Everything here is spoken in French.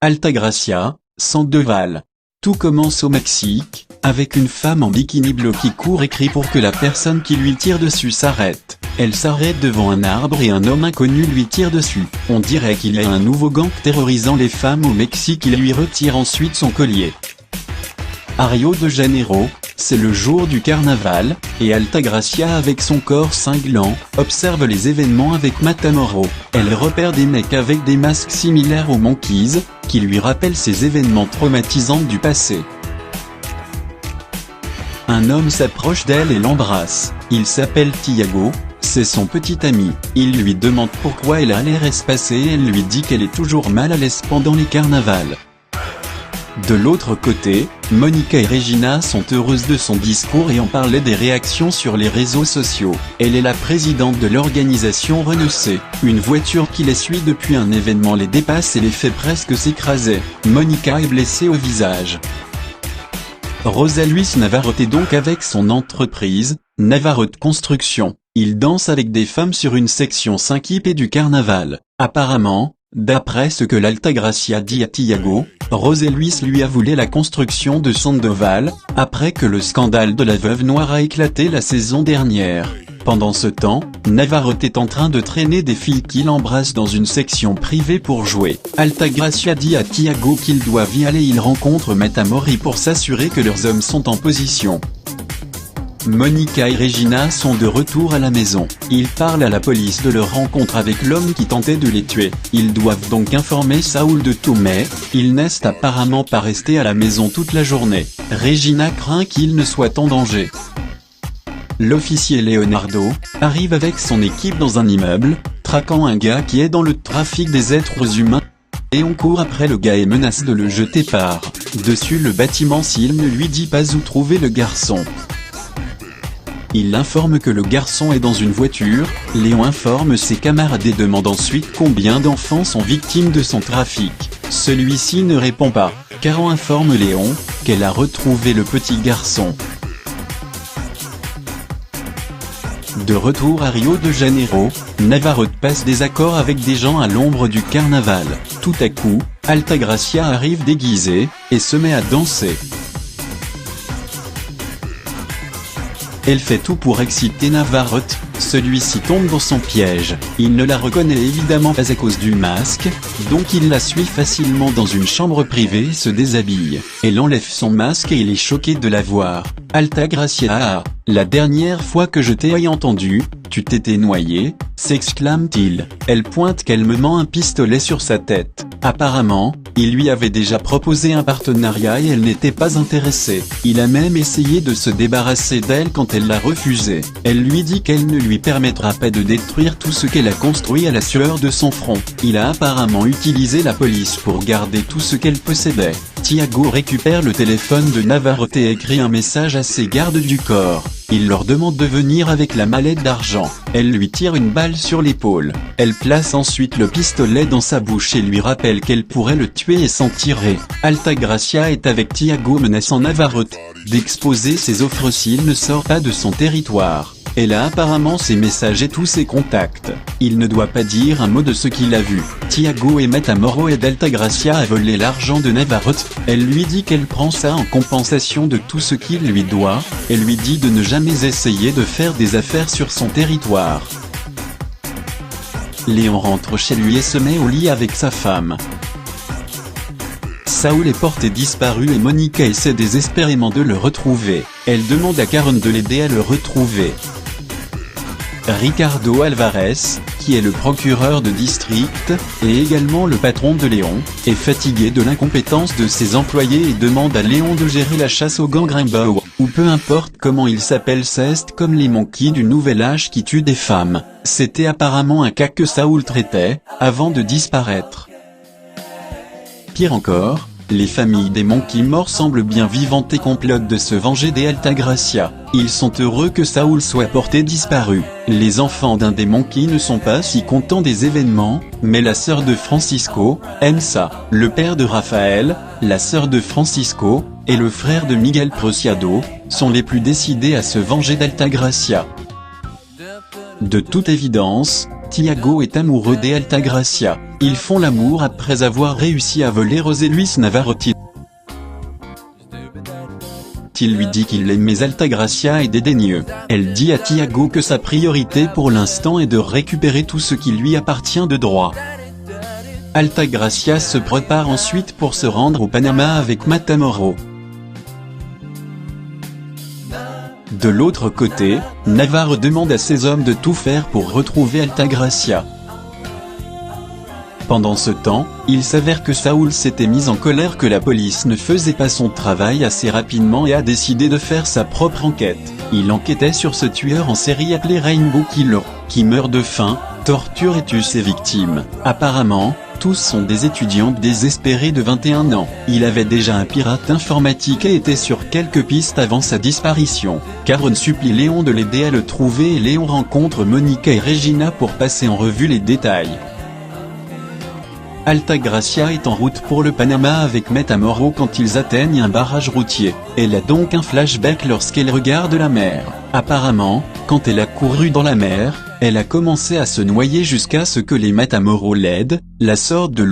Altagracia, Sandoval. Tout commence au Mexique, avec une femme en bikini bleu qui court et crie pour que la personne qui lui tire dessus s'arrête. Elle s'arrête devant un arbre et un homme inconnu lui tire dessus. On dirait qu'il y a un nouveau gang terrorisant les femmes au Mexique. Il lui retire ensuite son collier. À Rio de Janeiro, c'est le jour du carnaval, et Altagracia avec son corps cinglant, observe les événements avec Matamoros. Elle repère des mecs avec des masques similaires aux Monkeys, qui lui rappellent ces événements traumatisants du passé. Un homme s'approche d'elle et l'embrasse. Il s'appelle Thiago, c'est son petit ami. Il lui demande pourquoi elle a l'air espacée et elle lui dit qu'elle est toujours mal à l'aise pendant les carnavals. De l'autre côté, Monica et Regina sont heureuses de son discours et en parlaient des réactions sur les réseaux sociaux. Elle est la présidente de l'organisation Renaucé. Une voiture qui les suit depuis un événement les dépasse et les fait presque s'écraser. Monica est blessée au visage. Rosa Luis Navarrete est donc avec son entreprise, Navarrete Construction. Il danse avec des femmes sur une section 5IP du carnaval. Apparemment, d'après ce que l'Altagracia dit à Thiago, Rosa Luis lui a volé la construction de Sandoval, après que le scandale de la veuve noire a éclaté la saison dernière. Pendant ce temps, Navarrete est en train de traîner des filles qu'il embrasse dans une section privée pour jouer. Altagracia dit à Thiago qu'ils doivent y aller. Il rencontre Matamoros pour s'assurer que leurs hommes sont en position. Monica et Regina sont de retour à la maison. Ils parlent à la police de leur rencontre avec l'homme qui tentait de les tuer. Ils doivent donc informer Saúl de tout, mais il n'est apparemment pas resté à la maison toute la journée. Regina craint qu'il ne soit en danger. L'officier Leonardo arrive avec son équipe dans un immeuble, traquant un gars qui est dans le trafic des êtres humains. Et on court après le gars et menace de le jeter par-dessus le bâtiment s'il ne lui dit pas où trouver le garçon. Il informe que le garçon est dans une voiture. Léon informe ses camarades et demande ensuite combien d'enfants sont victimes de son trafic. Celui-ci ne répond pas. Caro informe Léon qu'elle a retrouvé le petit garçon. De retour à Rio de Janeiro, Navarrete passe des accords avec des gens à l'ombre du carnaval. Tout à coup, Altagracia arrive déguisée et se met à danser. Elle fait tout pour exciter Navarrete, celui-ci tombe dans son piège. Il ne la reconnaît évidemment pas à cause du masque, donc il la suit facilement dans une chambre privée et se déshabille. Elle enlève son masque et il est choqué de la voir. Altagracia, la dernière fois que je t'ai entendu, tu t'étais noyé, s'exclame-t-il. Elle pointe calmement un pistolet sur sa tête. Apparemment, il lui avait déjà proposé un partenariat et elle n'était pas intéressée. Il a même essayé de se débarrasser d'elle quand elle l'a refusé. Elle lui dit qu'elle ne lui permettra pas de détruire tout ce qu'elle a construit à la sueur de son front. Il a apparemment utilisé la police pour garder tout ce qu'elle possédait. Thiago récupère le téléphone de Navarrete et écrit un message à ses gardes du corps. Il leur demande de venir avec la mallette d'argent. Elle lui tire une balle sur l'épaule. Elle place ensuite le pistolet dans sa bouche et lui rappelle qu'elle pourrait le tuer et s'en tirer. Altagracia est avec Thiago menaçant Navarrete d'exposer ses offres s'il ne sort pas de son territoire. Elle a apparemment ses messages et tous ses contacts. Il ne doit pas dire un mot de ce qu'il a vu. Thiago et Matamoros aident Altagracia à voler l'argent de Navarrete. Elle lui dit qu'elle prend ça en compensation de tout ce qu'il lui doit. Elle lui dit de ne jamais essayer de faire des affaires sur son territoire. Léon rentre chez lui et se met au lit avec sa femme. Saúl est porté disparu et Monica essaie désespérément de le retrouver. Elle demande à Karen de l'aider à le retrouver. Ricardo Alvarez, qui est le procureur de district, et également le patron de Léon, est fatigué de l'incompétence de ses employés et demande à Léon de gérer la chasse aux gangrèmes ou peu importe comment il s'appelle. C'est comme les Monkeys du nouvel âge qui tuent des femmes. C'était apparemment un cas que Saúl traitait, avant de disparaître. Pire encore, les familles des Monkeys morts semblent bien vivantes et complotent de se venger des Altagracia. Ils sont heureux que Saúl soit porté disparu. Les enfants d'un des Monkeys ne sont pas si contents des événements, mais la sœur de Francisco aime ça. Le père de Rafael, la sœur de Francisco, et le frère de Miguel Preciado, sont les plus décidés à se venger d'Altagracia. De toute évidence, Tiago est amoureux d'Altagracia. Ils font l'amour après avoir réussi à voler José Luis Navarrete. Il lui dit qu'il l'aime mais Altagracia est dédaigneux. Elle dit à Tiago que sa priorité pour l'instant est de récupérer tout ce qui lui appartient de droit. Altagracia se prépare ensuite pour se rendre au Panama avec Matamoros. De l'autre côté, Navarro demande à ses hommes de tout faire pour retrouver Altagracia. Pendant ce temps, il s'avère que Saúl s'était mis en colère que la police ne faisait pas son travail assez rapidement et a décidé de faire sa propre enquête. Il enquêtait sur ce tueur en série appelé Rainbow Killer, qui meurt de faim, torture et tue ses victimes. Apparemment, tous sont des étudiants désespérés de 21 ans. Il avait déjà un pirate informatique et était sur quelques pistes avant sa disparition. Caron supplie Léon de l'aider à le trouver et Léon rencontre Monica et Regina pour passer en revue les détails. Altagracia est en route pour le Panama avec Matamoros quand ils atteignent un barrage routier. Elle a donc un flashback lorsqu'elle regarde la mer. Apparemment, quand elle a couru dans la mer, elle a commencé à se noyer jusqu'à ce que les Matamoros l'aident, la sortent de l'eau.